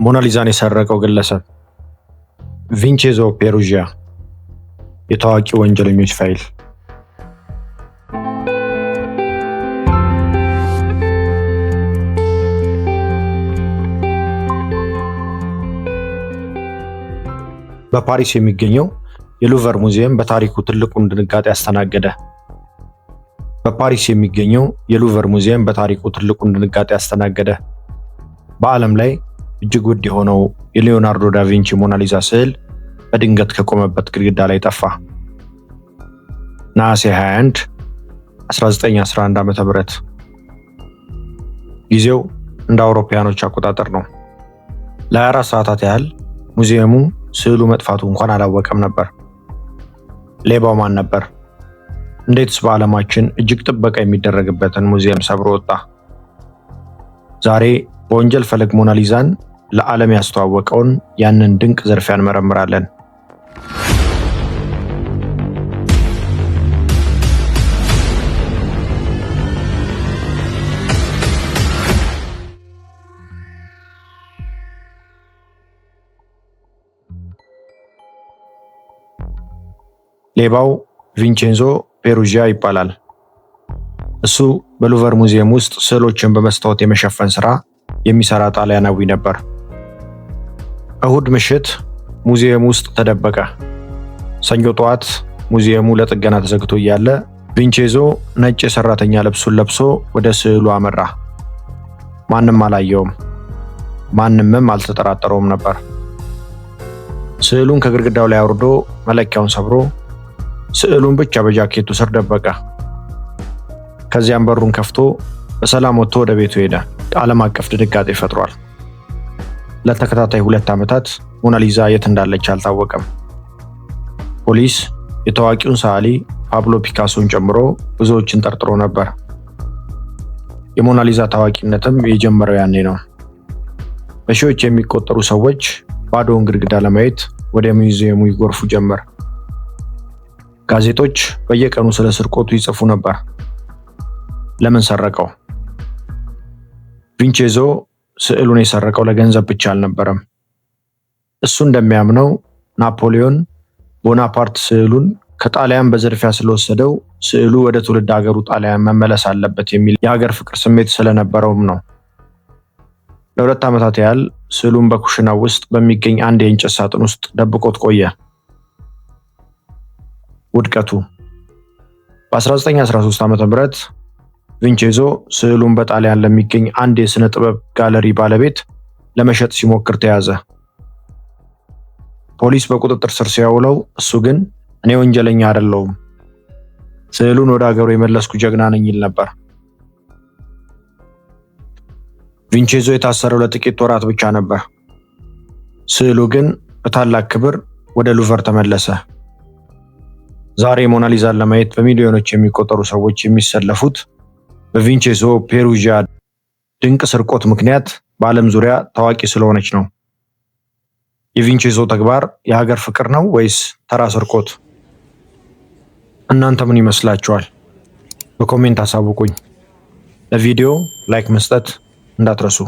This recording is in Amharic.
ሞናሊዛን የሰረቀው ግለሰብ ቪንቼንዞ ፔሩጂያ። የታዋቂ ወንጀለኞች ፋይል። በፓሪስ የሚገኘው የሉቨር ሙዚየም በታሪኩ ትልቁን ድንጋጤ አስተናገደ። በፓሪስ የሚገኘው የሉቨር ሙዚየም በታሪኩ ትልቁን ድንጋጤ አስተናገደ። በዓለም ላይ እጅግ ውድ የሆነው የሊዮናርዶ ዳቪንቺ ሞናሊዛ ስዕል በድንገት ከቆመበት ግድግዳ ላይ ጠፋ። ነሐሴ 21 1911 ዓ.ም። ጊዜው እንደ አውሮፓውያኖች አቆጣጠር ነው። ለ24 ሰዓታት ያህል ሙዚየሙ ስዕሉ መጥፋቱ እንኳን አላወቀም ነበር። ሌባው ማን ነበር? እንዴትስ በዓለማችን እጅግ ጥበቃ የሚደረግበትን ሙዚየም ሰብሮ ወጣ? ዛሬ በወንጀል ፈለግ ሞናሊዛን ለዓለም ያስተዋወቀውን ያንን ድንቅ ዝርፊያ እንመረምራለን። ሌባው ቪንቼንዞ ፔሩጂያ ይባላል። እሱ በሉቨር ሙዚየም ውስጥ ስዕሎችን በመስታወት የመሸፈን ስራ የሚሰራ ጣሊያናዊ ነበር። እሁድ ምሽት ሙዚየም ውስጥ ተደበቀ። ሰኞ ጠዋት ሙዚየሙ ለጥገና ተዘግቶ እያለ ቪንቼንዞ ነጭ የሰራተኛ ልብሱን ለብሶ ወደ ስዕሉ አመራ። ማንም አላየውም፣ ማንምም አልተጠራጠረውም ነበር። ስዕሉን ከግድግዳው ላይ አውርዶ መለኪያውን ሰብሮ ስዕሉን ብቻ በጃኬቱ ስር ደበቀ። ከዚያም በሩን ከፍቶ በሰላም ወጥቶ ወደ ቤቱ ሄደ። ዓለም አቀፍ ድንጋጤ ፈጥሯል። ለተከታታይ 2 ዓመታት ሞናሊዛ የት እንዳለች አልታወቀም። ፖሊስ የታዋቂውን ሰዓሊ ፓብሎ ፒካሶን ጨምሮ ብዙዎችን ጠርጥሮ ነበር። የሞናሊዛ ታዋቂነትም የጀመረው ያኔ ነው። በሺዎች የሚቆጠሩ ሰዎች ባዶውን ግድግዳ ለማየት ወደ ሙዚየሙ ይጎርፉ ጀመር። ጋዜጦች በየቀኑ ስለ ስርቆቱ ይጽፉ ነበር። ለምን ሰረቀው? ቪንቼንዞ ስዕሉን የሰረቀው ለገንዘብ ብቻ አልነበረም። እሱ እንደሚያምነው ናፖሊዮን ቦናፓርት ስዕሉን ከጣሊያን በዝርፊያ ስለወሰደው ስዕሉ ወደ ትውልድ ሀገሩ ጣሊያን መመለስ አለበት የሚል የሀገር ፍቅር ስሜት ስለነበረውም ነው። ለ2 ዓመታት ያህል ስዕሉን በኩሽናው ውስጥ በሚገኝ አንድ የእንጨት ሳጥን ውስጥ ደብቆት ቆየ። ውድቀቱ በ1913 ዓ.ም ቪንቼንዞ ስዕሉን በጣሊያን ለሚገኝ አንድ የሥነ ጥበብ ጋለሪ ባለቤት ለመሸጥ ሲሞክር ተያዘ። ፖሊስ በቁጥጥር ስር ሲያውለው እሱ ግን እኔ ወንጀለኛ አይደለሁም፣ ስዕሉን ወደ ሀገሩ የመለስኩ ጀግና ነኝ ይል ነበር። ቪንቼንዞ የታሰረው ለጥቂት ወራት ብቻ ነበር። ስዕሉ ግን በታላቅ ክብር ወደ ሉቨር ተመለሰ። ዛሬ ሞናሊዛን ለማየት በሚሊዮኖች የሚቆጠሩ ሰዎች የሚሰለፉት በቪንቼንዞ ፔሩጂያ ድንቅ ስርቆት ምክንያት በዓለም ዙሪያ ታዋቂ ስለሆነች ነው። የቪንቼንዞ ተግባር የሀገር ፍቅር ነው ወይስ ተራ ስርቆት? እናንተ ምን ይመስላችኋል? በኮሜንት አሳውቁኝ። ለቪዲዮ ላይክ መስጠት እንዳትረሱ።